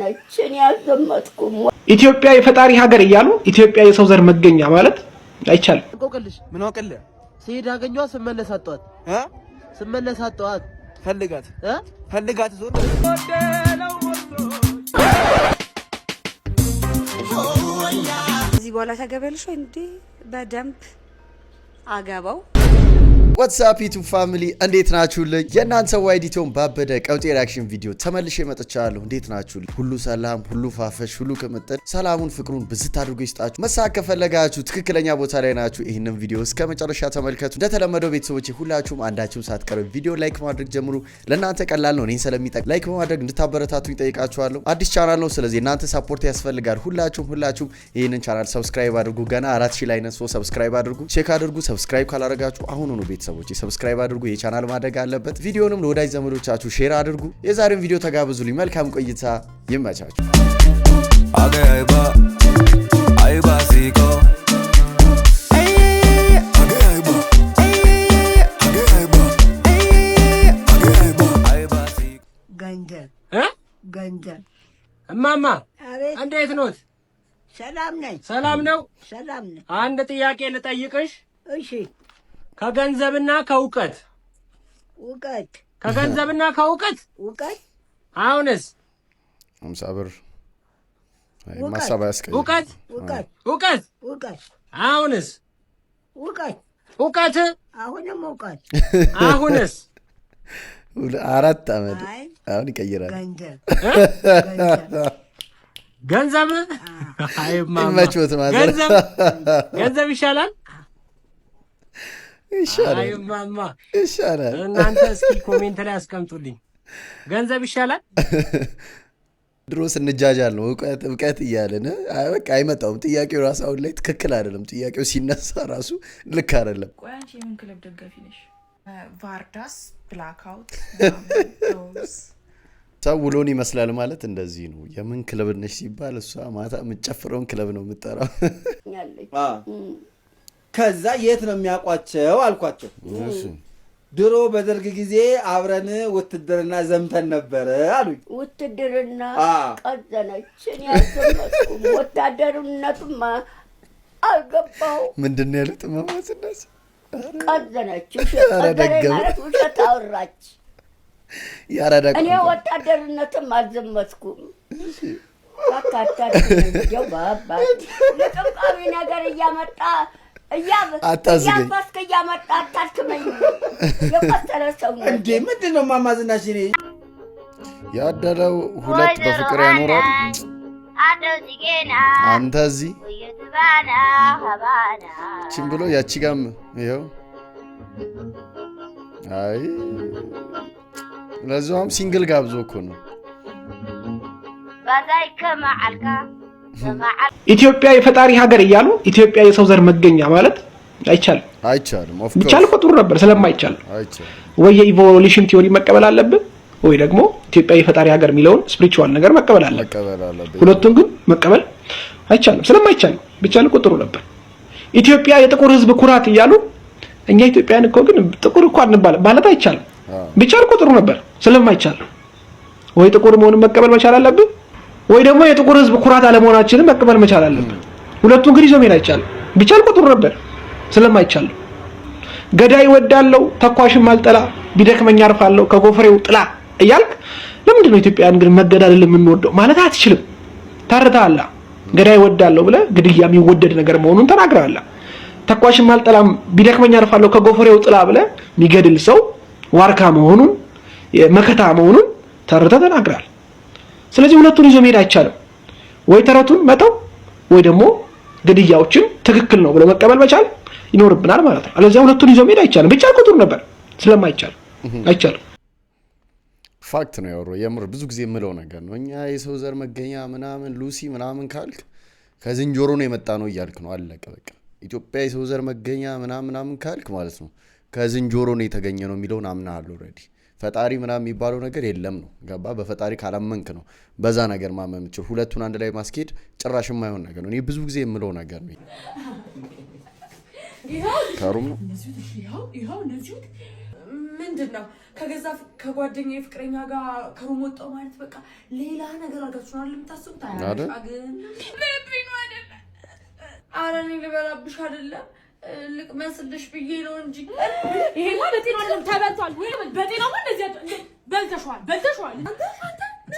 ነች እኔ አልዘመትኩም ኢትዮጵያ የፈጣሪ ሀገር ይያሉ ኢትዮጵያ የሰው ዘር መገኛ ማለት አይቻልም ቆቀልሽ ምን ወቀለ ሲሄድ አገኘዋ ስመለሳጣት ፈልጋት ዞር እዚህ በኋላ ታገበልሽ ወይ እንዴ በደንብ አገባው What's up YouTube family እንዴት ናችሁልኝ የናንተ ዋይዲቶን ባበደ ቀውጤ ሪአክሽን ቪዲዮ ተመልሼ መጥቻለሁ እንዴት ናችሁልኝ ሁሉ ሰላም ሁሉ ፋፈሽ ሁሉ ከመጠን ሰላሙን ፍቅሩን ብዝት አድርጎ ይስጣችሁ መሳከ ፈለጋችሁ ትክክለኛ ቦታ ላይ ናችሁ ይሄንን ቪዲዮ እስከ መጨረሻ ተመልከቱ እንደተለመደው ቤተሰቦቼ ሁላችሁም አንዳችሁም ሳትቀሩ ቪዲዮ ላይክ ማድረግ ጀምሩ ለናንተ ቀላል ነው እኔን ስለሚጠቅ ላይክ በማድረግ እንድታበረታቱኝ ጠይቃችኋለሁ አዲስ ቻናል ነው ስለዚህ እናንተ ሰፖርት ያስፈልጋል ሁላችሁም ይሄንን ቻናል ሰብስክራይብ አድርጉ ገና 4000 ላይ ነን ሰብስክራይብ አድርጉ ቼክ አድርጉ ሰብስክራይብ ካላረጋችሁ አሁን ነው ቤተሰቦቼ ሰብስክራይብ አድርጉ የቻናል ማደግ አለበት ቪዲዮንም ለወዳጅ ዘመዶቻችሁ ሼር አድርጉ የዛሬውን ቪዲዮ ተጋብዙልኝ መልካም ቆይታ ይመቻችሁ አገይባ አይባ ሲቆ ገንዘብ እማማ እንዴት ኖት ሰላም ነው አንድ ጥያቄ ልጠይቅሽ እሺ ከገንዘብና ከውቀት አሁንስ 50 ብር ማሳባ ያስቀኝ ውቀት አሁንስ ውቀት አሁንስ 4 አመት አሁን ይቀየራል ገንዘብ አይማማ ገንዘብ ይሻላል አይ ማማ ይሻላል እናንተ እስኪ ኮሜንት ላይ አስቀምጡልኝ ገንዘብ ይሻላል ድሮስ እንጃጃል ነው እውቀት ይያለን በቃ አይመጣውም ጥያቄው ራሱ አሁን ላይ ትክክል አይደለም ጥያቄው ሲነሳ ራሱ ልክ አይደለም ቆይ አንቺ ምን ክለብ ደጋፊ ነሽ ቫርዳስ ብላክአውት ዶስ ሰውሎን ይመስላል ማለት እንደዚህ ነው የምን ክለብ ነሽ ሲባል እሷ ማታ የምትጨፍረውን ክለብ ነው የምትጠራው ከዛ የት ነው የሚያቋቸው አልኳቸው ድሮ በደርግ ጊዜ አብረን ውትድርና ዘምተን ነበር አሉኝ ውትድርና ቀዘነች እኔ አልዘመትኩም ወታደርነቱማ አልገባው ምንድነው ያሉት ማማስነስ ቀዘነች ማለት ውሸት አወራች ያራዳ እኔ ወታደርነትም አልዘመትኩም ካካታች ጀባባ ለቀምቃሚ ነገር እያመጣ አታዝገኝ ያመጣ አታስከመኝ የቆጠረሰው እንዴ ምንድነው ማማዝናሽ እኔ ያደለው ሁለት በፍቅር ያኖራል አንተ እዚህ ብሎ ያቺ ጋም ይሄው አይ ለዛውም ሲንግል ጋብዞ እኮ ነው ባዛይ ከማዓልካ ኢትዮጵያ የፈጣሪ ሀገር ይያሉ ኢትዮጵያ የሰው ዘር መገኛ ማለት አይቻልም ኦፍ ኮርስ ቢቻል ቁጥሩ ነበር ስለማይቻል ወይ የኢቮሉሽን ቲዮሪ መቀበል አለብን ወይ ደግሞ ኢትዮጵያ የፈጣሪ ሀገር ሚለውን ስፒሪቹዋል ነገር መቀበል አለብን ሁለቱም ግን መቀበል አይቻልም ስለማይቻል ቢቻል ቁጥሩ ነበር ኢትዮጵያ የጥቁር ህዝብ ኩራት ይያሉ እኛ ኢትዮጵያን እኮ ግን ጥቁር እኮ አንባል ማለት አይቻልም ቢቻል ቁጥሩ ነበር ስለማይቻል ወይ ጥቁር መሆኑን መቀበል መቻል አለብን ወይ ደግሞ የጥቁር ህዝብ ኩራት አለመሆናችንን መቀበል መቻል አለብን ሁለቱም ግን ይዞ መሄድ አይቻልም ቢቻል ቁጥሩ ነበር ስለማይቻል ገዳይ ወዳለው ተኳሽም አልጠላ ቢደክመኛ አርፋለሁ ከጎፈሬው ጥላ እያልክ ለምንድን ነው ኢትዮጵያን ግን መገዳደል የምንወደው ማለት አትችልም ታርታላ ገዳይ ወዳለው ብለ ግድያ የሚወደድ ነገር መሆኑን ተናግራላ ተኳሽም አልጠላም ቢደክመኛ አርፋለሁ ከጎፈሬው ጥላ ብለ የሚገድል ሰው ዋርካ መሆኑን መከታ መሆኑን ተናግራል ስለዚህ ሁለቱን ይዞ መሄድ አይቻልም ወይ ተረቱን መተው ወይ ደግሞ ግድያዎችን ትክክል ነው ብሎ መቀበል መቻል ይኖርብናል ማለት ነው አለዚያ ሁለቱን ይዞ መሄድ አይቻልም ቢቻል ቁጥሩ ነበር ስለማይቻል አይቻልም ፋክት ነው ያወራው የምር ብዙ ጊዜ የምለው ነገር ነው እኛ የሰው ዘር መገኛ ምናምን ሉሲ ምናምን ካልክ ከዝንጀሮ ነው የመጣ ነው ይያልክ ነው አለቀ በቃ ኢትዮጵያ የሰው ዘር መገኛ ምናምን ካልክ ማለት ነው ከዝንጀሮ ነው የተገኘ ነው የሚለውን አምናለሁ ኦሬዲ ፈጣሪ ምናምን የሚባለው ነገር የለም ነው ገባ በፈጣሪ ካላመንክ ነው በዛ ነገር ማመን ይችላል ሁለቱን አንድ ላይ ማስኬድ ጭራሽ የማይሆን ነገር ነው እኔ ብዙ ጊዜ የምለው ነገር ነው ካሩም ነው ምንድነው ከገዛ ከጓደኛዬ ፍቅረኛ ጋር ከሩም ወጣሁ ማለት በቃ ሌላ ነገር አድርጋችሁ ነው የምታስቡት? አያግን ለብኝ ነው አይደል? ኧረ እኔ ልበላብሽ አይደለም ልቅመስልሽ ብዬ ነው እንጂ ይሄ ማለት ነው አይደለም። ተበልቷል ወይ በጤናው እንደዚህ በልተሽዋል አንተ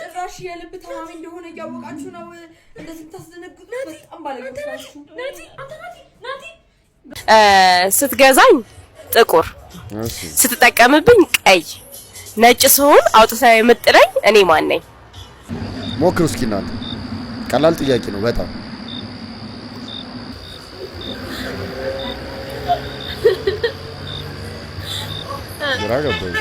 ጭራሽ የልብ ታማሚ እንደሆነ ያወቃችሁ ነው እንደዚህ ታስደነግጡ። በጣም ባለገባችሁ ናቲ ስትገዛኝ ጥቁር ስትጠቀምብኝ ቀይ ነጭ ሲሆን አውጥተህ የምጥለኝ እኔ ማን ነኝ? ሞክሩ እስኪ እናንተ። ቀላል ጥያቄ ነው በጣም። ግራ ገባኝ።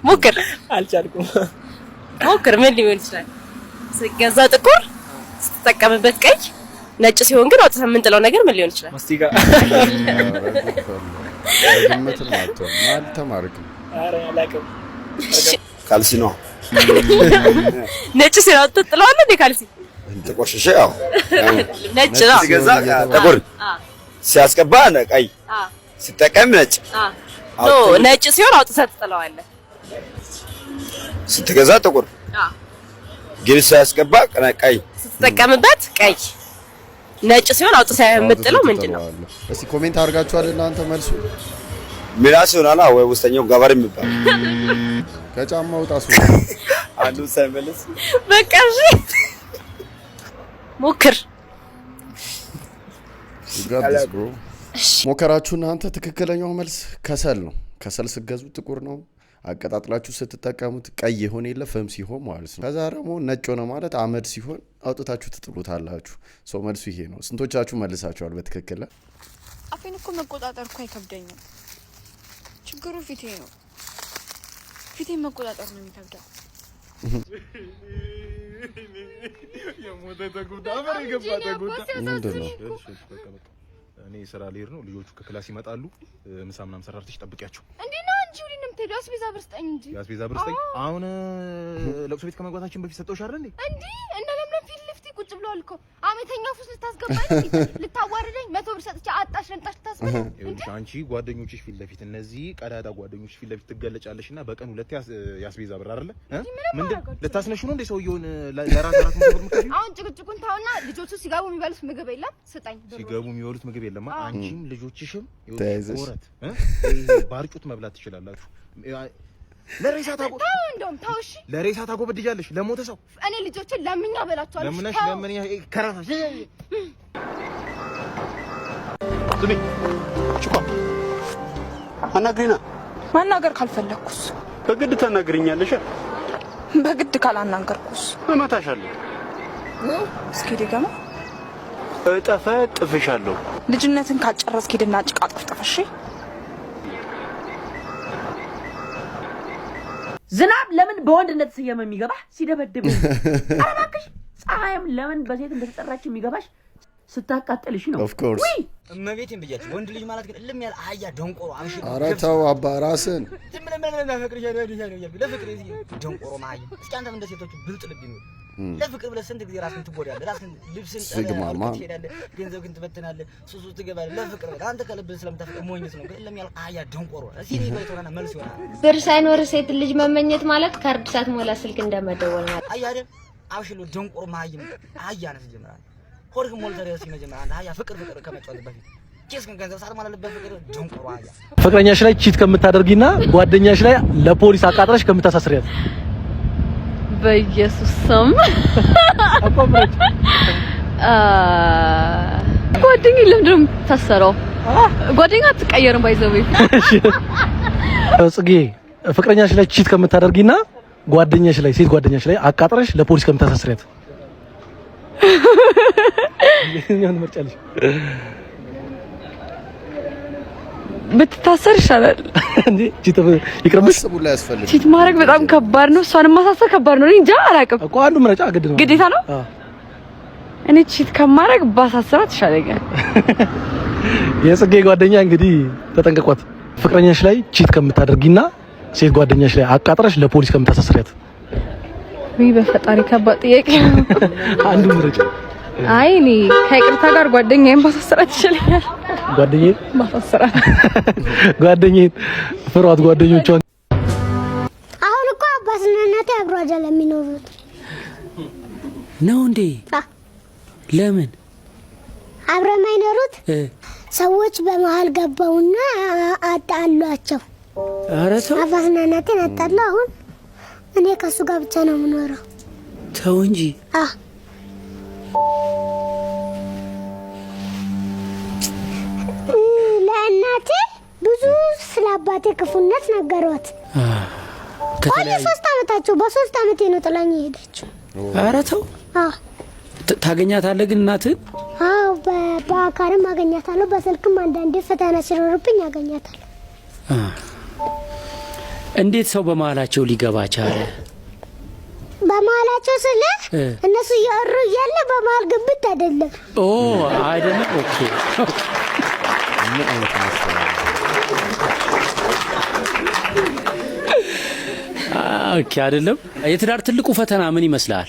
ሞክር። አልቻልኩም። ሞክር። ምን ሊሆን ይችላል? ስትገዛ ጥቁር ስትጠቀምበት ቀይ ነጭ ሲሆን ግን አውጥተህ የምንጥለው ነገር ምን ሊሆን ይችላል? ማስቲካ። ግምት ነው አጥቶ ማለት ተማርክ። ኧረ አላውቅም። ካልሲ ነው። ነጭ ሲሆን አውጥተህ ጥለዋለህ እንዴ? ካልሲ ጥቁር ሽሽ ያው ነጭ ነው። ሲገዛ ጥቁር ሲያስቀባ ቀይ ሲጠቀም ነጭ። ኖ ነጭ ሲሆን አውጥተህ ትጥለዋለህ። ስትገዛ ጥቁር ግን ሲያስቀባ ቀይ ስትጠቀምበት ቀይ ነጭ ሲሆን አውጥተህ የምጥለው ምንድነው? እስቲ ኮሜንት አድርጋችኋል እናንተ መልሱ። ሚራስ ይሆናል ወይ ውስጠኛው ገበር የሚባል ከጫማው ጣሱ አንዱ ሳይመለስ በቃ እሺ ሞክር። ሞከራችሁ እናንተ። ትክክለኛው መልስ ከሰል ነው። ከሰል ስትገዙ ጥቁር ነው። አቀጣጥላችሁ ስትጠቀሙት ቀይ ይሆን የለ ፍም ሲሆን ማለት ነው። ከዛ ደግሞ ነጭ ሆነ ማለት አመድ ሲሆን አውጥታችሁ ትጥሉታላችሁ። ሶ መልሱ ይሄ ነው። ስንቶቻችሁ መልሳችኋል በትክክል? አፌን እኮ መቆጣጠር እኮ አይከብደኝም። ችግሩ ፊቴ ነው። ፊቴን መቆጣጠር ነው የሚከብደው። የሞተ ተጉዳ አፈር የገባ ተጉዳ ምንድነው? እኔ ስራ ልሄድ ነው። ልጆቹ ከክላስ ይመጣሉ። ምሳ ምናምን ሰራርተሽ ጠብቂያቸው። እንዴ ነው አንቺ ሁሉ ነው ያስቤዛ ብር ስጠኝ እንጂ ያስቤዛ ብር ስጠኝ። አሁን ለቅሶ ቤት ከመግባታችን በፊት ሰጠውሽ አይደል እንዴ? እንዴ እና ለምን ፊት ለፊት ቁጭ ብለዋል እኮ አመተኛ ፉስ ልታስገባኝ ልታዋርደኝ 100 ብር ሰጥቼ አጣሽ ለምጣሽ ታስበኝ። ይኸውልሽ አንቺ ጓደኞችሽ ፊት ለፊት እነዚህ ቀዳዳ ጓደኞችሽ ፊት ለፊት ትገለጫለሽና በቀን ሁለት ያስቤዛ ብር አይደለ? ምንድን ልታስነሽ ነው እንዴ ሰውየውን ለራስ ነው የምትከፍይው? አሁን ጭቅጭቁን ታውና ልጆቹ ሲጋቡ የሚበሉት ምግብ የለም ስጠኝ። ሲጋቡ የሚበሉት ምግብ የለም። አንቺም ልጆችሽም ወረት ባርጩት መብላት ትችላላችሁ። ለሬሳ ታውሺ ለሬሳ ታጎበድጃለሽ ለሞተ ሰው። እኔ ልጆችን ለምኛ በላቸዋለሁ። ለምን ከራሳሽ ስሚ ቹኳ አናግሪና። ማናገር ካልፈለኩስ በግድ ታናግሪኛለሽ። በግድ ካላናገርኩስ እመታሻለሁ። እስኪ ደገማ እጠፈጥፍሻለሁ። ልጅነትን ካልጨረስክ ሄድና ጭቃ ጠፍጥፈሽ። ዝናብ ለምን በወንድነት ስየም የሚገባ ሲደበድብ? ኧረ እባክሽ ፀሐይም ለምን በሴት እንደተጠራች የሚገባሽ ስታቃጥልሽ ነው። ኦፍ ኮርስ እመቤቴን ብያችሁ ወንድ ልጅ ማለት ግን እልም ያለ አህያ ደንቆሮ አምሽ። ኧረ ተው አባ ራስን ዝም ብለን ለፍቅር ለፍቅር እዚህ ደንቆሮ ማይ። እስኪ አንተም እንደ ሴቶቹ ብልጥ ልብ ይኖር። ለፍቅር ብለህ ስንት ጊዜ ራስን ትጎዳለህ? ራስን ልብስን ትሄዳለህ፣ ገንዘብ ግን ትበትናለህ፣ ሱሱ ትገባለህ። ለፍቅር ብለህ አንተ ከልብህ ስለምታፈቅር ሞኝስ ነው። ግን እልም ያለ አህያ ደንቆሮ እዚህ ነው ይበልቶና መልስ ይሆናል። ብር ሳይኖር ሴት ልጅ መመኘት ማለት ካርድ ሳትሞላ ስልክ እንደመደወል ማለት። አህያ አይደል አብሽሎ ደንቆሮ ማይም አህያ ነህ ጀመራል። ሆድክ ሞልተህ እስኪ መጀመሪያ አንተ አህያ ፍቅር ከመጫወት በፊት ኬስን ገንዘብ ሳትሞላለበት ፍቅር ደንቆሮ አህያ። ፍቅረኛሽ ላይ ቺት ከምታደርጊና ጓደኛሽ ላይ ለፖሊስ አቃጥረሽ ከምታሳስሪያት በኢየሱስ ስም ጓደኛዬ ለምንድን ነው የምታሰረው? ጓደኛ አትቀየርም ባይዘው። ጽጌ ፍቅረኛሽ ላይ ቺት ከምታደርጊና ጓደኛሽ ላይ ሴት ጓደኛሽ ላይ አቃጥረሽ ለፖሊስ ከምታሳስሪያት የትኛውን መርጫለሽ? ብትታሰር ይሻላል እንዴ? ቺት ይቅርብሽ። ቺት ማድረግ በጣም ከባድ ነው። እሷንም ማሳሰር ከባድ ነው። እንጃ አላውቅም እኮ አንዱ ምርጫ ግዴታ ነው። እኔ ቺት ከማድረግ ባሳስራት ይሻለኛል። የጽጌ ጓደኛ እንግዲህ ተጠንቀቋት። ፍቅረኛሽ ላይ ቺት ከምታደርጊና ሴት ጓደኛሽ ላይ አቃጥረሽ ለፖሊስ ከምታሳስሪያት። ወይ በፈጣሪ ከባድ ጥያቄ ነው። አንዱ ምርጫ አይ እኔ ከይቅርታ ጋር ጓደኛዬን ማሳሰራት ይችላል። ጓደኛዬን ማሳሰራት ጓደኛዬን ፍሯት ጓደኞቿን። አሁን እኮ አባትና እናቴ አብሮ አይደለም የሚኖሩት ነው እንዴ? ለምን አብረው የማይኖሩት? ሰዎች በመሃል ገባውና አጣሏቸው። ኧረ ተው አባትና እናቴን አጣሉ። አሁን እኔ ከሱ ጋር ብቻ ነው የምኖረው። ተው እንጂ። ለእናቴ ብዙ ስለ አባቴ ክፉነት ነገሯት። ወደ 3 ዓመታቸው በ3 ዓመቴ ነው ጥላኝ ሄደችው። ኧረ ተው። ታገኛታለህ ግን እናትህን? አዎ በአካልም አገኛታለሁ፣ በስልክም አንዳንዴ ፈተና ሲኖርብኝ አገኛታለሁ። እንዴት ሰው በመሀላቸው ሊገባ ቻለ? በመሀላቸው ስለ እነሱ እያወሩ እያለ በመሀል ግብት አይደለም። አይደለም። ኦኬ ኦኬ አይደለም። የትዳር ትልቁ ፈተና ምን ይመስላል?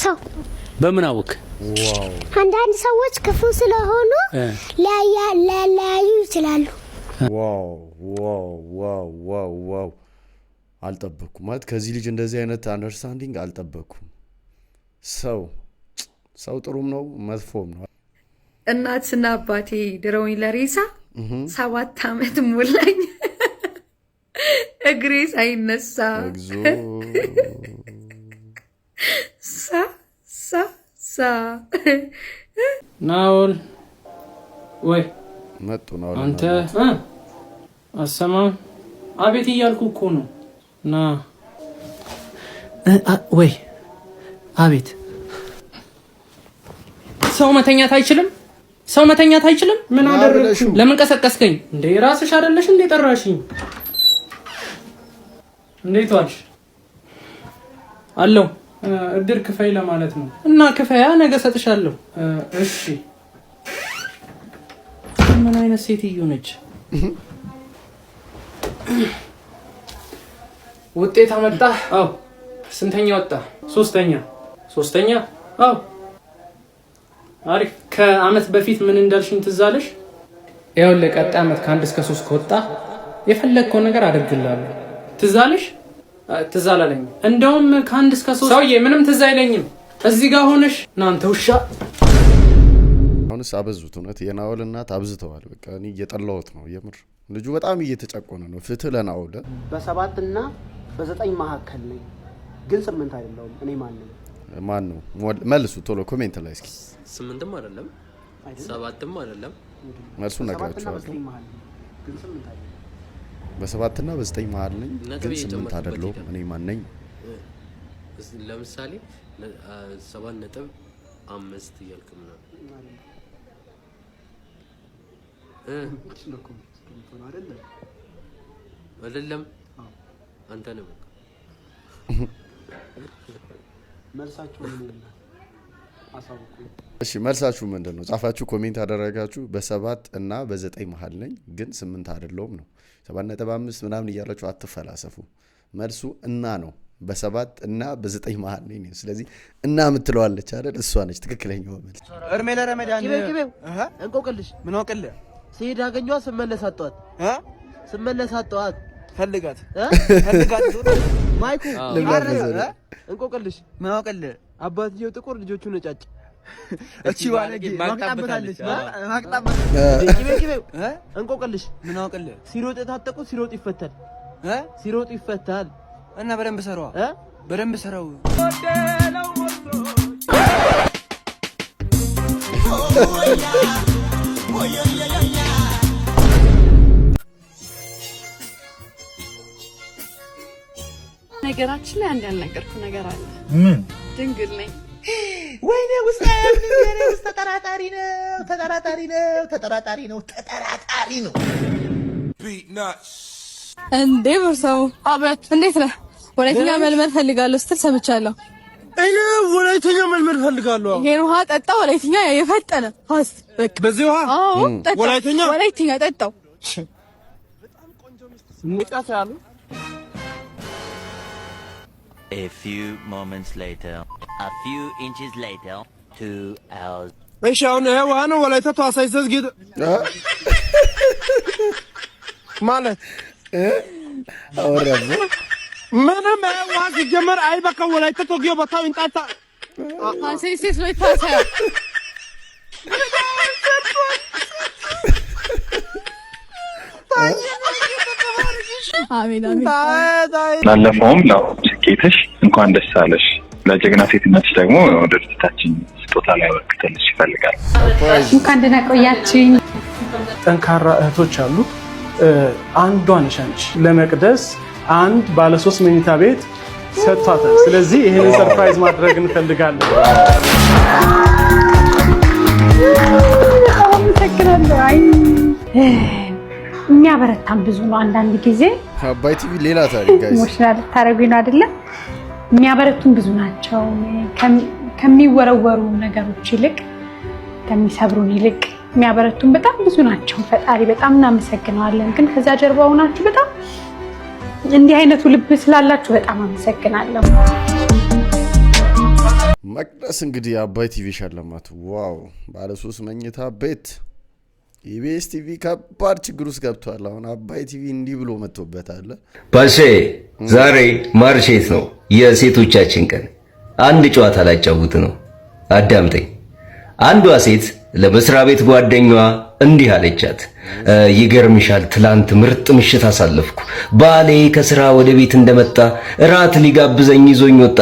ሰው በምን አወቅ? አንዳንድ ሰዎች ክፉ ስለሆኑ ሊያዩ ይችላሉ። ዋው አልጠበኩም። ማለት ከዚህ ልጅ እንደዚህ አይነት አንደርስታንዲንግ አልጠበኩም። ሰው ጥሩም ነው መጥፎም ነው። እናትና አባቴ ድረውኝ ለሬሳ 7 ዓመት ሞላኝ እግሬ ሳይነሳ ናውል ወይ መጡ ነው አንተ አሰማም። አቤት እያልኩ እኮ ነው። ና ወይ አቤት። ሰው መተኛት አይችልም? ሰው መተኛት አይችልም? ምን አደረግሽ? ለምን ቀሰቀስከኝ እንዴ? ራስሽ አይደለሽ እንዴ ጠራሽኝ? እንዴት ዋልሽ? አለው እድር ክፈይ ለማለት ነው። እና ክፈያ ነገ ሰጥሻለሁ። እሺ። ምን አይነት ሴትዮ ነች? ውጤት አመጣ? አዎ። ስንተኛ ወጣ? ሶስተኛ? አዎ። አሪፍ። ከአመት በፊት ምን እንዳልሽኝ ትዝ አለሽ? ይኸውልህ ቀጣይ አመት ከ1 እስከ 3 ከወጣ የፈለግከው ነገር አደርግልሃለሁ። ትዝ አለሽ? ትዝ አላለኝም። እንደውም ከ1 እስከ 3 ሰውዬ ምንም ትዝ አይለኝም። እዚህ ጋር ሆነሽ እናንተ ውሻ። አሁንስ አበዙት። እውነት የናኦል እናት አብዝተዋል። በቃ እኔ እየጠላሁት ነው የምር። ልጁ በጣም እየተጨቆነ ነው። ፍትህ ለናኦል። በ7 እና በ9 መካከል ነኝ፣ ግን 8 አይደለሁም። እኔ ማን ነው? መልሱ ቶሎ ኮሜንት ላይ እስኪ። 8ም አይደለም 7ም አይደለም። መልሱ ነግራችኋለሁ። ግን 8 አይደለም። በ7 እና በ9 መሃል ነኝ፣ ግን 8 አይደለሁም። እኔ ማን ነኝ? ለምሳሌ 7.5 እያልክ ምናምን አይደለም። አንተ ነው መልሳችሁ ምን ነው? አሳውቁኝ። እሺ መልሳችሁ ምንድነው? ጻፋችሁ፣ ኮሜንት አደረጋችሁ። በ7 እና በ9 መሃል ነኝ፣ ግን 8 አይደለሁም ነው። 7.5 ምናምን እያላችሁ አትፈላሰፉ። መልሱ እና ነው። በ7 እና በ9 መሃል ነኝ። ስለዚህ እና የምትለዋለች አይደል? እሷ ነች ትክክለኛው መልስ። እርሜ ለረመዳን ቂቤው እንቆቅልሽ ምን አውቅልህ? ሲሄድ አገኘኋት፣ ስመለስ አጣኋት። ፈልጋት ማይኩ እንቆቅልሽ ምን አውቅልህ? አባትየው ጥቁር፣ ልጆቹ ነጫጭ። እቺ ባለጌ ማቅጣበታለች። ቂቤው እንቆቅልሽ ምን አውቅልህ? ሲሮጥ የታጠቁት ሲሮጥ ይፈታል። እና በደንብ ሰራው በደንብ ሰራው። ነገራችን ላይ አንድ ያልነገርኩ ነገር አለ። ምን? ድንግል ነኝ። ወይኔ ውስጥ ተጠራጣሪ ነው። እንዴ በርሳው አበት እንዴት ነህ? ወላይተኛ መልመድ ፈልጋለሁ ስትል ሰምቻለሁ። እኔ ወላይተኛ መልመድ ፈልጋለሁ። ይሄን ውሃ ጠጣ። ወላይተኛ የፈጠነ ፋስ በዚህ ውሃ ጠጣ። ወላይተኛ ጠጣው። ንቃት ያሉ A few moments later, a few inches later. 2 hours. ايش انا وانا ولا تتواصل يسجد مالك اورب ما واز جمر اي بك ولا تتوقيو بتاو انت سي لو يتاسع አሜን አሜን ላለፈውም ነው ስኬትሽ እንኳን ደስ አለሽ ለጀግና ሴትነትሽ ደግሞ ድርጅታችን ስጦታ ላይ ወርክተልሽ ይፈልጋል እንኳን ደህና ቆያችሁኝ ጠንካራ እህቶች አሉ አንዷ ነሽ አንቺ ለመቅደስ አንድ ባለ 3 መኝታ ቤት ሰጥቷታል ስለዚህ ይሄን ሰርፕራይዝ ማድረግ እንፈልጋለን አመሰግናለሁ አይ የሚያበረታም ብዙ ነው አንዳንድ ጊዜ አባይ ቲቪ ሌላ ታሪክ ጋይስ ኢሞሽናል ታረጉኝ ነው አይደለ የሚያበረቱም ብዙ ናቸው ከሚወረወሩ ነገሮች ይልቅ ከሚሰብሩን ይልቅ የሚያበረቱም በጣም ብዙ ናቸው ፈጣሪ በጣም እናመሰግናለን ግን ከዛ ጀርባ ሆናችሁ በጣም እንዲህ አይነቱ ልብ ስላላችሁ በጣም አመሰግናለሁ መቅደስ እንግዲህ አባይ ቲቪ ሸለማት ዋው ባለ 3 መኝታ ቤት ኢቢኤስ ቲቪ ከባድ ችግር ውስጥ ገብቷል አሁን አባይ ቲቪ እንዲህ ብሎ መጥቶበታል ፓሼ ዛሬ ማርሼት ነው የሴቶቻችን ቀን አንድ ጨዋታ ላጫውት ነው አዳምጠኝ አንዷ ሴት ለመስሪያ ቤት ጓደኛዋ እንዲህ አለቻት ይገርምሻል ትላንት ምርጥ ምሽት አሳለፍኩ ባሌ ከስራ ወደ ቤት እንደመጣ ራት ሊጋብዘኝ ይዞኝ ወጣ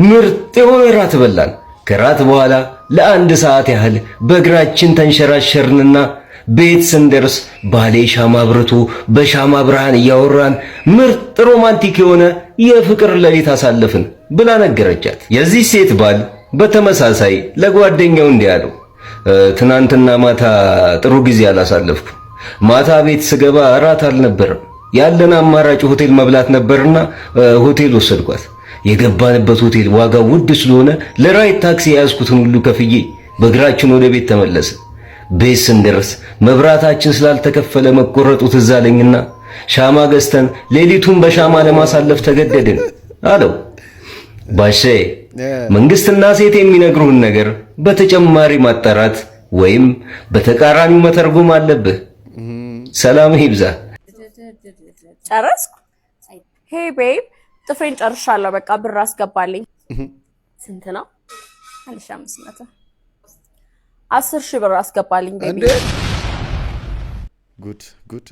ምርጥ የሆነ ራት በላን ከራት በኋላ ለአንድ ሰዓት ያህል በእግራችን ተንሸራሸርንና ቤት ስንደርስ ባሌ ሻማ አብርቶ በሻማ ብርሃን እያወራን ምርጥ ሮማንቲክ የሆነ የፍቅር ሌሊት አሳለፍን ብላ ነገረቻት የዚህ ሴት ባል በተመሳሳይ ለጓደኛው እንዲያለው ትናንትና ማታ ጥሩ ጊዜ አላሳለፍኩ ማታ ቤት ስገባ ራት አልነበረም ያለን አማራጭ ሆቴል መብላት ነበርና ሆቴል ወሰድኳት የገባንበት ሆቴል ዋጋው ውድ ስለሆነ ለራይት ታክሲ ያዝኩትን ሁሉ ከፍዬ በእግራችን ወደ ቤት ተመለሰ ቤት ስንደርስ መብራታችን ስላልተከፈለ መቆረጡ ትዝ አለኝና ሻማ ገዝተን ሌሊቱን በሻማ ለማሳለፍ ተገደድን አለው ባሼ መንግስትና ሴት የሚነግሩህን ነገር በተጨማሪ ማጣራት ወይም በተቃራኒው መተርጎም አለብህ ሰላም ይብዛ ጨረስኩ ሄይ ቤብ ጥፍሬን ጨርሻለሁ በቃ ብር አስገባልኝ ስንት ነው 1500 10,000 ብር አስገባልኝ ቤቢ ጉድ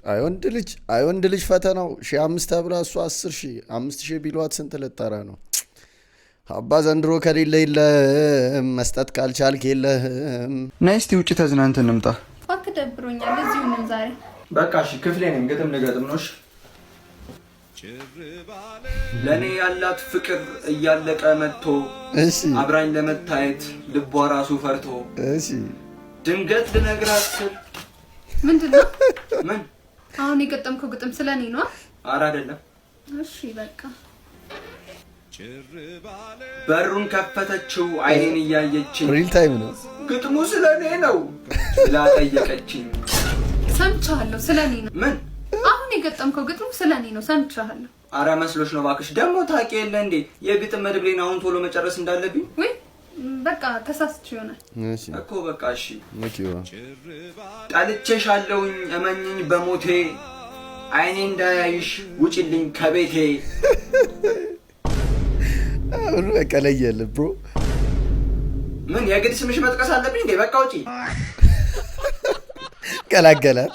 አይወንድ ልጅ ፈተናው 1500 ተብላ እሱ 10,000 5000 ቢሏት ስንት ልጠራ ነው አባ ዘንድሮ ከሌለ የለም መስጠት ካልቻልክ የለም ነይ እስቲ ውጪ ተዝናንተን እንምጣ ፋክ ደብሮኛል እዚሁ ነን ዛሬ በቃ እሺ ክፍሌ ነኝ ግጥም ልገጥም ነው ለኔ ያላት ፍቅር እያለቀ መጥቶ እሺ አብራኝ ለመታየት ልቧ ራሱ ፈርቶ እሺ ድንገት ልነግራት ምንድነው ምን አሁን የገጠምከው ግጥም ስለኔ ነው አረ አይደለም እሺ በቃ በሩን ከፈተችው አይኔን እያየችኝ ሪል ታይም ነው ግጥሙ ስለኔ ነው ብላ ጠየቀችኝ ሰምቻለሁ ስለኔ ነው ምን አሁን የገጠምከው ግጥም ስለኔ ነው ሰምቻለሁ አረ መስሎሽ ነው ባክሽ ደሞ ታውቂ የለ እንዴ የግጥም መድብሌን አሁን ቶሎ መጨረስ እንዳለብኝ ወይ በቃ ተሳስቼ ይሆናል እሺ እኮ በቃ እሺ ጣልቼሻለሁኝ እመኝኝ በሞቴ አይኔ እንዳያይሽ ውጪልኝ ከቤቴ አሁን በቃ ለየለ ብሮ ምን የግድ ስምሽ መጥቀስ አለብኝ እንዴ በቃ ውጪ ገላገላል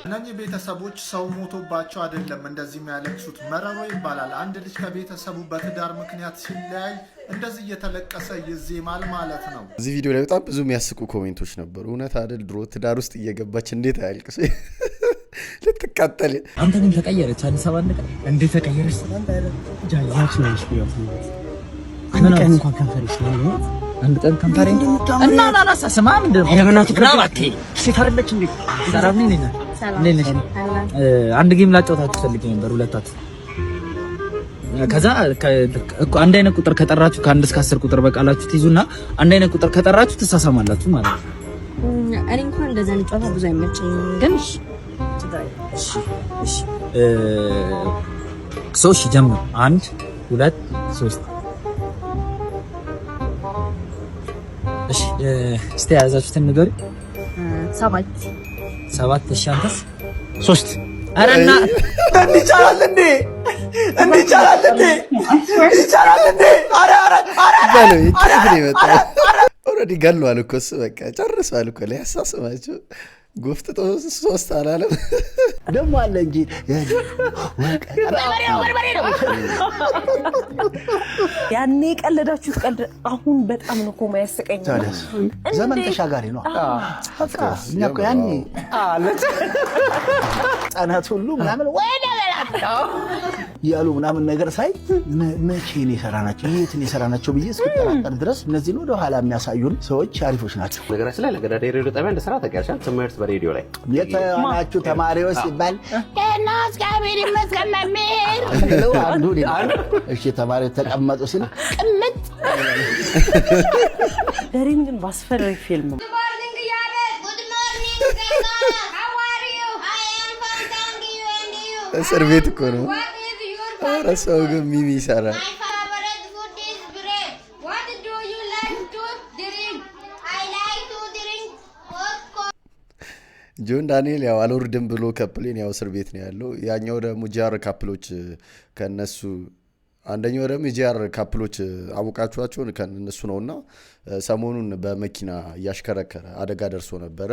እነኚህ ቤተሰቦች ሰው ሞቶባቸው አይደለም እንደዚህ የሚያለቅሱት መረሮ ይባላል አንድ ልጅ ከቤተሰቡ በትዳር ምክንያት ሲለያይ እንደዚህ እየተለቀሰ ይዜማል ማለት ነው እዚህ ቪዲዮ ላይ በጣም ብዙ የሚያስቁ ኮሜንቶች ነበሩ እውነት አይደል ድሮ ትዳር ውስጥ እየገባች እንዴት አያልቅስ ልትቃጠል አንተ ግን ተቀየረች አዲስ አበባ እንደ ተቀየረች አንተ አይደል ጃጃች ነው ስፒዮት አንድ ቀን እንኳን ከንፈርሽ ነው አንድ ቀን ከንፈሬ እና አላሳሰማ ምንድነው የምናቱ ክራባቴ ሲፈርለች እንዴ ሰላም ነኝ ነኝ አንድ ጌም ላጫውታችሁ ፈልጌ ነበር ሁለታችሁ ከዛ አንድ አይነት ቁጥር ከጠራችሁ ከ1 እስከ 10 ቁጥር በቃላችሁ ትይዙና አንድ አይነት ቁጥር ከጠራችሁ ተሳሳማላችሁ ማለት ነው እኔ እንኳን እንደዛ እንጫወታ ብዙ አይመቸኝም ግን እሺ ሶሽ ጀምር 1 2 3 እሺ እስቲ ያዛችሁትን ንገሪ። 7 እሺ አንተስ? 3 አረና እንዲቻላል እንዴ እንዲቻላል እንዴ እንዲቻላል እንዴ አረ ባለው ይጥፍል ይመጣ ኦሬዲ ገሏል እኮ እሱ በቃ ጨርሷል እኮ ለያሳስማችሁ ጎፍጥጦ 3 አላለም ደሞ አለ እንጂ ያኔ ቀለዳችሁ ቀልድ አሁን በጣም ነው እኮ ማያስቀኝ ዘመን ተሻጋሪ ነው እኛ እኮ ያኔ አለች ጻናት ሁሉ ምናምን ወደ በላት ያሉ ምናምን ነገር ሳይ መቼ ነው የሰራናቸው የትን የሰራናቸው ብዬ እስከተራጠር ድረስ እነዚህ ነው ወደ ኋላ የሚያሳዩን ሰዎች አሪፎች ናቸው ነገራችን ላይ ለገዳዳ ሬዲዮ ጣቢያ እንደሰራ ተቀርሻል ትምህርት በሬዲዮ ላይ የተዋናችሁ ተማሪዎች ሲባል እናስ ጋቢሪ መስከመምር እሺ ተማሪዎች ተቀመጡ ሲል ቅምጥ ደሪም ግን ባስፈሪ ፊልም እስር ቤት እኮ ነው ኧረ ሰው ግን ሚሚ ይሰራል ጆን ዳንኤል ያው አልወርድም ብሎ ከፕሌን ያው እስር ቤት ነው ያለው ያኛው ደግሞ ጂአር ካፕሎች ከነሱ አንደኛው ደግሞ ጂአር ካፕሎች አቡቃቹዋቸው ከነሱ ነውና ሰሞኑን በመኪና ያሽከረከረ አደጋ ደርሶ ነበር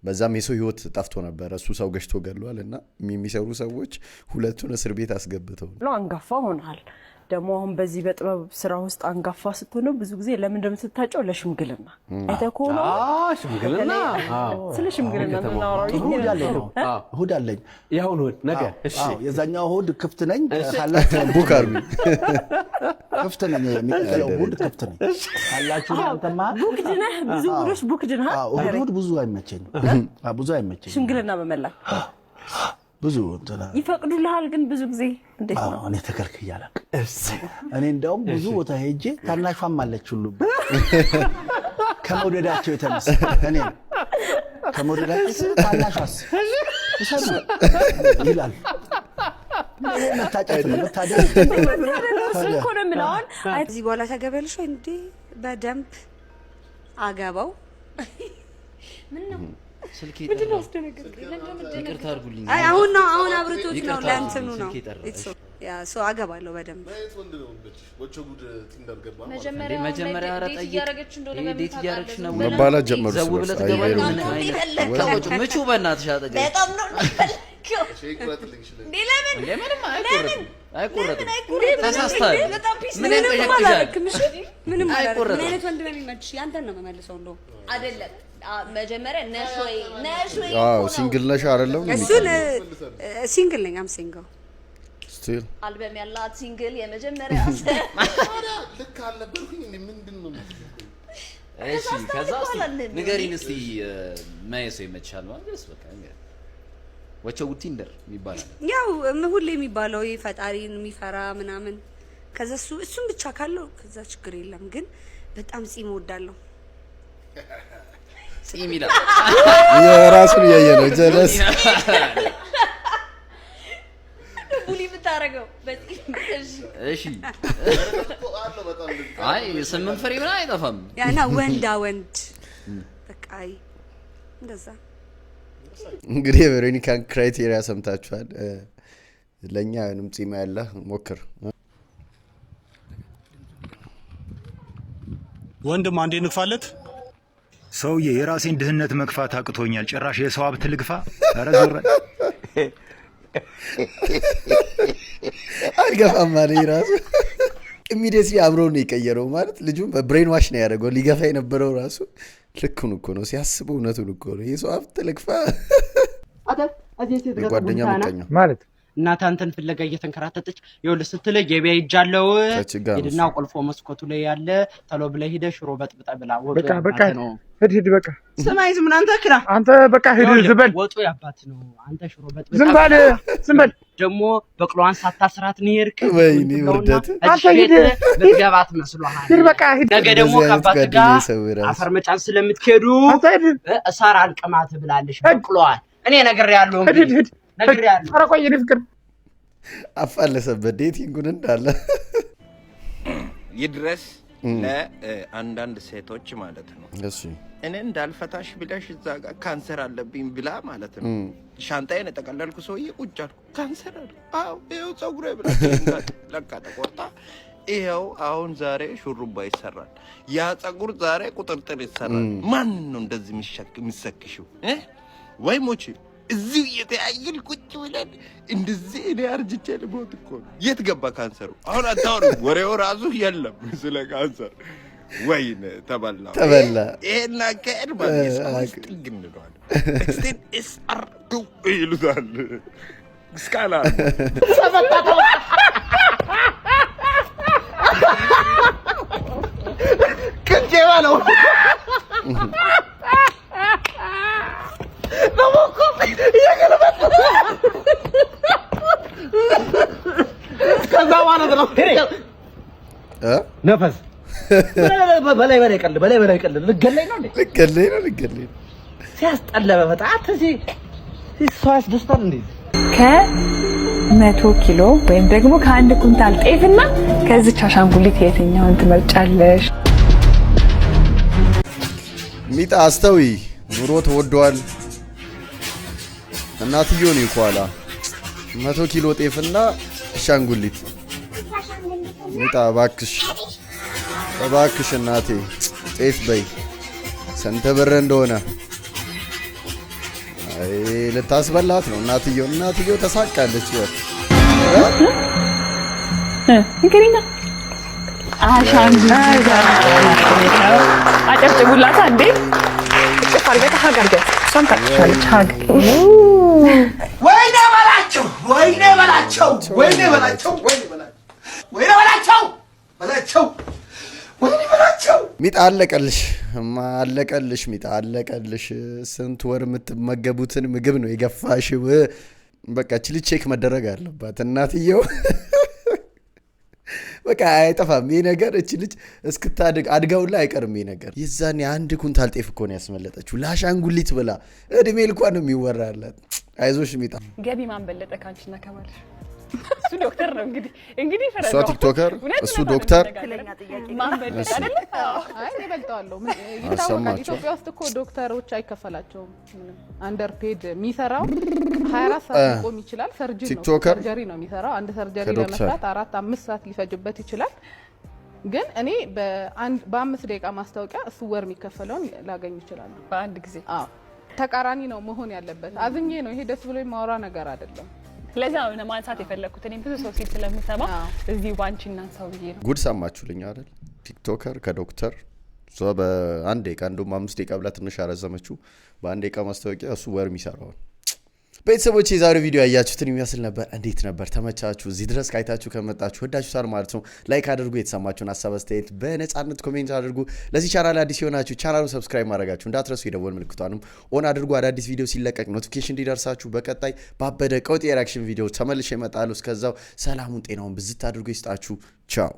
በዛም የሰው ህይወት ጠፍቶ ነበር እሱ ሰው ገሽቶ ገሏልና የሚሰሩ ሰዎች ሁለቱን እስር ቤት አስገብተው ነው አንጋፋ ሆናል ደግሞ አሁን በዚህ በጥበብ ስራ ውስጥ አንጋፋ ስትሆኑ ብዙ ጊዜ ለምን እንደምትታጨው ለሽምግልና አይተኮና ሽምግልና ስለ ሽምግልና እናወራው እሁድ አለኝ ያው ነው ነገ እሺ የዛኛው እሁድ ክፍት ነኝ ካላችሁ ቡካርቢ ክፍት ነኝ የሚቀለው እሁድ ክፍት ነኝ ካላችሁ አንተማ ቡክድ ነህ ብዙ ጉዶች ቡክድ ነህ እሁድ ብዙ አይመቸኝም ብዙ አይመቸኝም ሽምግልና በመላ ብዙ እንትና ይፈቅዱልሃል ግን ብዙ ጊዜ እንዴት ነው እኔ ተከልክያለሁ እኔ እንደውም ብዙ ቦታ ሄጄ ታናሿም አለች ሁሉ ከመውደዳቸው የተነሳ እኔ ከመውደዳቸው ታናሿስ እሰማ ይላል መታጨት ነው መታደል እኮ ነው የምለውን እዚህ በኋላ ታገበልሽ ወይ እንዴ በደንብ አገባው ምን ነው ስልኬ ምንድን ነው አስደነገጥከኝ ይቅርታ አድርጉልኝ አይ አሁን ለአብርቶት ነው ለእንትኑ ነው ያ ሰው አገባለሁ በደንብ መጀመሪያ አረጣይት ዴት እያረግሽ ነው መባላት ጀመሩ ዘው ብለህ ትገባለህ ምቹ በእናትሽ አጠገብ በጣም ነው አይቆረጥም ተሳስተሃል ምን ያንቀሻቅሻል ምንም አይቆረጥም ምን አይነት ወንድ ነው የሚመችሽ ያንተን ነው መመልሰው እንደው አይደለም መጀመሪያ ነሽ ወይ አዎ ሲንግል ነሽ አይደለም እሱን ሲንግል ነኝ አም ሲንግል ስቲል አልበም ያላት ሲንግል የመጀመሪያ ልክ አልነበርኩኝ ምንድነው እሺ ከዛ ንገሪን እስቲ ማየሰው ይመችሻል ማለት በቃ ወቸው ቲንደር የሚባለው ያው ሁሌ የሚባለው ፈጣሪን የሚፈራ ምናምን ከዛ እሱን ብቻ ካለው ከዛ ችግር የለም ግን በጣም ጺም ወዳለው ጺም ይላል የራሱን ያየ ነው ጀለስ ቡሊ ብታረገው እሺ አይ ስምንት ፍሬ ምን አይጠፋም ያና ወንዳ ወንድ በቃ እንደዛ እንግዲህ ቬሮኒካን ክራይቴሪያ ሰምታችኋል ለኛ ምንም ጺም ያለ ሞክር ወንድም አንዴ ንፋለት ሰውዬ የራሴን ድህነት መግፋት አቅቶኛል ጭራሽ የሰው ሀብት ልግፋ ኧረ ዞር አልገፋም ማለት ራሱ ኢሚዲየትሊ አምሮን ነው የቀየረው ማለት ልጁን በብሬን ዋሽ ነው ያደረገው ሊገፋ የነበረው ራሱ ልኩን እኮ ነው ሲያስበው እውነቱን እኮ ነው የሰው ሀብት ልግፋ ጓደኛ መቀኛ ማለት እናት አንተን ፍለጋ እየተንከራተተች ይኸውልህ ስትለይ የቢያ ይጃለው ሄድና ቆልፎ መስኮቱ ላይ ያለ ተሎ ብለህ ሄደህ ሽሮ በጥብጣ ብላ ወጡ በቃ ሂድ በቃ ሰማይ ዝም አንተ ክራ አንተ በቃ ሂድ ዝበል ወጡ ያባት ነው አንተ ሽሮ በጥብጣ ዝም በል ደግሞ በቅሎዋን ሳታስራት ነው ይርክ ወይኔ ውርደት አንተ ሂድ በትገባት መስሎሃል ሂድ በቃ ሂድ ነገ ደግሞ ከአባት ጋር አፈር መጫን ስለምትከዱ እሳር አልቀማት ብላለሽ በቅሎዋን እኔ ነገር ያለው ሂድ ነገር ያለው ኧረ ቆይ ፍቅር አፋለሰበት ዴቲንጉን እንዳለ ይድረስ ለአንዳንድ ሴቶች ማለት ነው። እሺ እኔ እንዳልፈታሽ ብለሽ እዛ ጋር ካንሰር አለብኝ ብላ ማለት ነው። ሻንጣዬን የጠቀለልኩ ሰውዬ ቁጭ አልኩ። ካንሰር አለ? አዎ ይኸው ፀጉሬ ብላ ለቃ ተቆርጣ ይኸው አሁን ዛሬ ሹሩባ ይሰራል። ያ ፀጉር ዛሬ ቁጥርጥር ይሰራል። ማን ነው እንደዚህ የሚሰክሽው? ወይ ሞቼ እዚሁ እየተያየን ቁጭ ብለን እንደዚህ እኔ አርጅቼ ልሞት እኮ ነው። የት ገባ ካንሰሩ? አሁን አታወሪም። ወሬው ራሱ የለም ስለ ካንሰር። ወይኔ ተበላ። ይሄን አካሄድ ማለት ሰዎች ጥግ እንለዋለን። ኤክስቴንድ ኤስ አር ዱ ይሉታል። ስካላ ከጀባ ነው ነሞኮ እየገለበጠ ከዛ ማለት ነው ነፈስ በላይ ቀል ልገለኝ ነው ሲያስጠላ በጣም ሰው ያስደስታል እንዴ? ከ100 ኪሎ ወይም ደግሞ ከ1 ኩንታል ጤፍና ከዚች አሻንጉሊት የትኛውን ትመርጫለሽ? ሚጣ አስተዊ ኑሮ ተወዷል። እናትየው ነው ይኳላ 100 ኪሎ ጤፍና አሻንጉሊት። ሚጣ እባክሽ እናቴ ጤፍ በይ። ስንት ብር እንደሆነ አይ ልታስበላት ነው እናትየው ተሳቃለች። እንግዲህ አሻንጉሊት አጨብጭቡላታ እንዴ! አርገታ ሀገርገት ሰምታችኋለች። ሀግ ወይኔ በላቸው ሚጣ አለቀልሽ ሚጣ አለቀልሽ። ስንት ወር የምትመገቡትን ምግብ ነው የገፋሽው። በቃ እቺ ልጅ ቼክ መደረግ አለባት እናትየው። በቃ አይጠፋም ይሄ ነገር። እቺ ልጅ እስክታድግ አድጋውላ አይቀርም ይሄ ነገር። የዛኔ 1 ኩንታል ጤፍ እኮ ነው ያስመለጠችው ለአሻንጉሊት ብላ። እድሜ ልኳን ነው የሚወራላት። አይዞሽ ሚጣ። ገቢ ማን በለጠ ካንቺና ከባልሽ? እሱ ዶክተር ነው እንግዲህ ፈረደ። እሷ ቲክቶከር እሱ ዶክተር። ማን በለጠ አይደል? አይ ይበልጣሉ። ይታወቃል። ኢትዮጵያ ውስጥ እኮ ዶክተሮች አይከፈላቸውም። አንደርፔድ የሚሰራው 24 ሰዓት ሊቆም ይችላል። ሰርጀሪ ነው የሚሰራው። አንድ ሰርጀሪ ለመስራት 4-5 ሰዓት ሊፈጅበት ይችላል። ግን እኔ በ5 ደቂቃ ማስታወቂያ እሱ ወር የሚከፈለውን ላገኝ ይችላል በአንድ ጊዜ። አዎ ተቃራኒ ነው መሆን ያለበት። አዝኜ ነው ይሄ ደስ ብሎ የማወራ ነገር አይደለም። ለዛ ነው ማንሳት የፈለኩት። እኔም ብዙ ሰው ሲል ስለምሰማ እዚህ ባንቺና ሰው ብዬ ነው። ጉድ ሰማችሁልኝ አይደል? ቲክቶከር ከዶክተር ሶ በ1 ደቂቃ እንደውም 5 ደቂቃ ብላ ትንሽ አረዘመችው። በ1 ደቂቃ ማስታወቂያ እሱ ወር የሚሰራው። ቤተሰቦች የዛሬው ቪዲዮ ያያችሁትን የሚመስል ነበር። እንዴት ነበር? ተመቻችሁ? እዚህ ድረስ ካይታችሁ ከመጣችሁ ወዳችሁታል ማለት ነው። ላይክ አድርጉ። የተሰማችሁን ሀሳብ አስተያየት በነጻነት ኮሜንት አድርጉ። ለዚህ ቻናል አዲስ የሆናችሁ ቻናሉን ሰብስክራይብ ማድረጋችሁ እንዳትረሱ። የደወል ምልክቷንም ኦን አድርጉ። አዳዲስ ቪዲዮ ሲለቀቅ ኖቲፊኬሽን እንዲደርሳችሁ። በቀጣይ ባበደ ቀውጤ ሪአክሽን ቪዲዮ ተመልሼ እመጣለሁ። እስከዛው ሰላሙን ጤናውን ብዝት አድርጎ ይስጣችሁ። ቻው